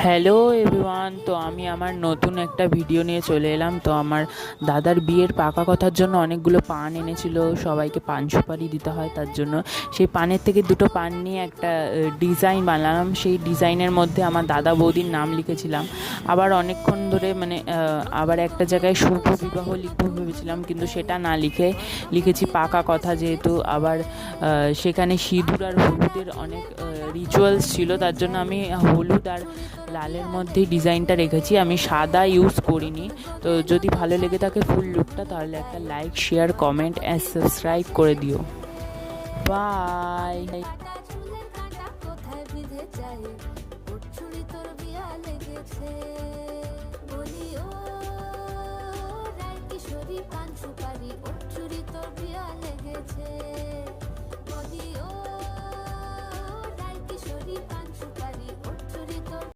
Hello everyone, তো আমি আমার নতুন একটা ভিডিও নিয়ে চলে এলাম। তো আমার দাদার বিয়ের পাকা কথার জন্য অনেকগুলো পান এনেছিল, সবাইকে পান সুপারি দিতে হয়, তার জন্য সেই পানের থেকে দুটো পান নিয়ে একটা ডিজাইন বানালাম। সেই ডিজাইনের মধ্যে আমার দাদা বৌদির নাম লিখেছিলাম। আবার অনেকক্ষণ ধরে আবার একটা জায়গায় শুভ বিবাহ লিখবো ভেবেছিলাম, কিন্তু সেটা না লিখে লিখেছি পাকা কথা, যেহেতু আবার সেখানে সিঁদুর আর হলুদের অনেক রিচুয়ালস ছিল, তার জন্য আমি হলুদ আর লালের মধ্যেই ডিজাইনটা রেখেছি। আমি সাদা ইউজ করিনি। তো যদি ভালো লেগে থাকে ফুল লুকটা, তাহলে একটা like, share, comment and subscribe করে দিও। বাই। পান সুপারি ওর চুরি তোর বিয়া লেগেছে। বলি ও রায় কিশোরী পান সুপারি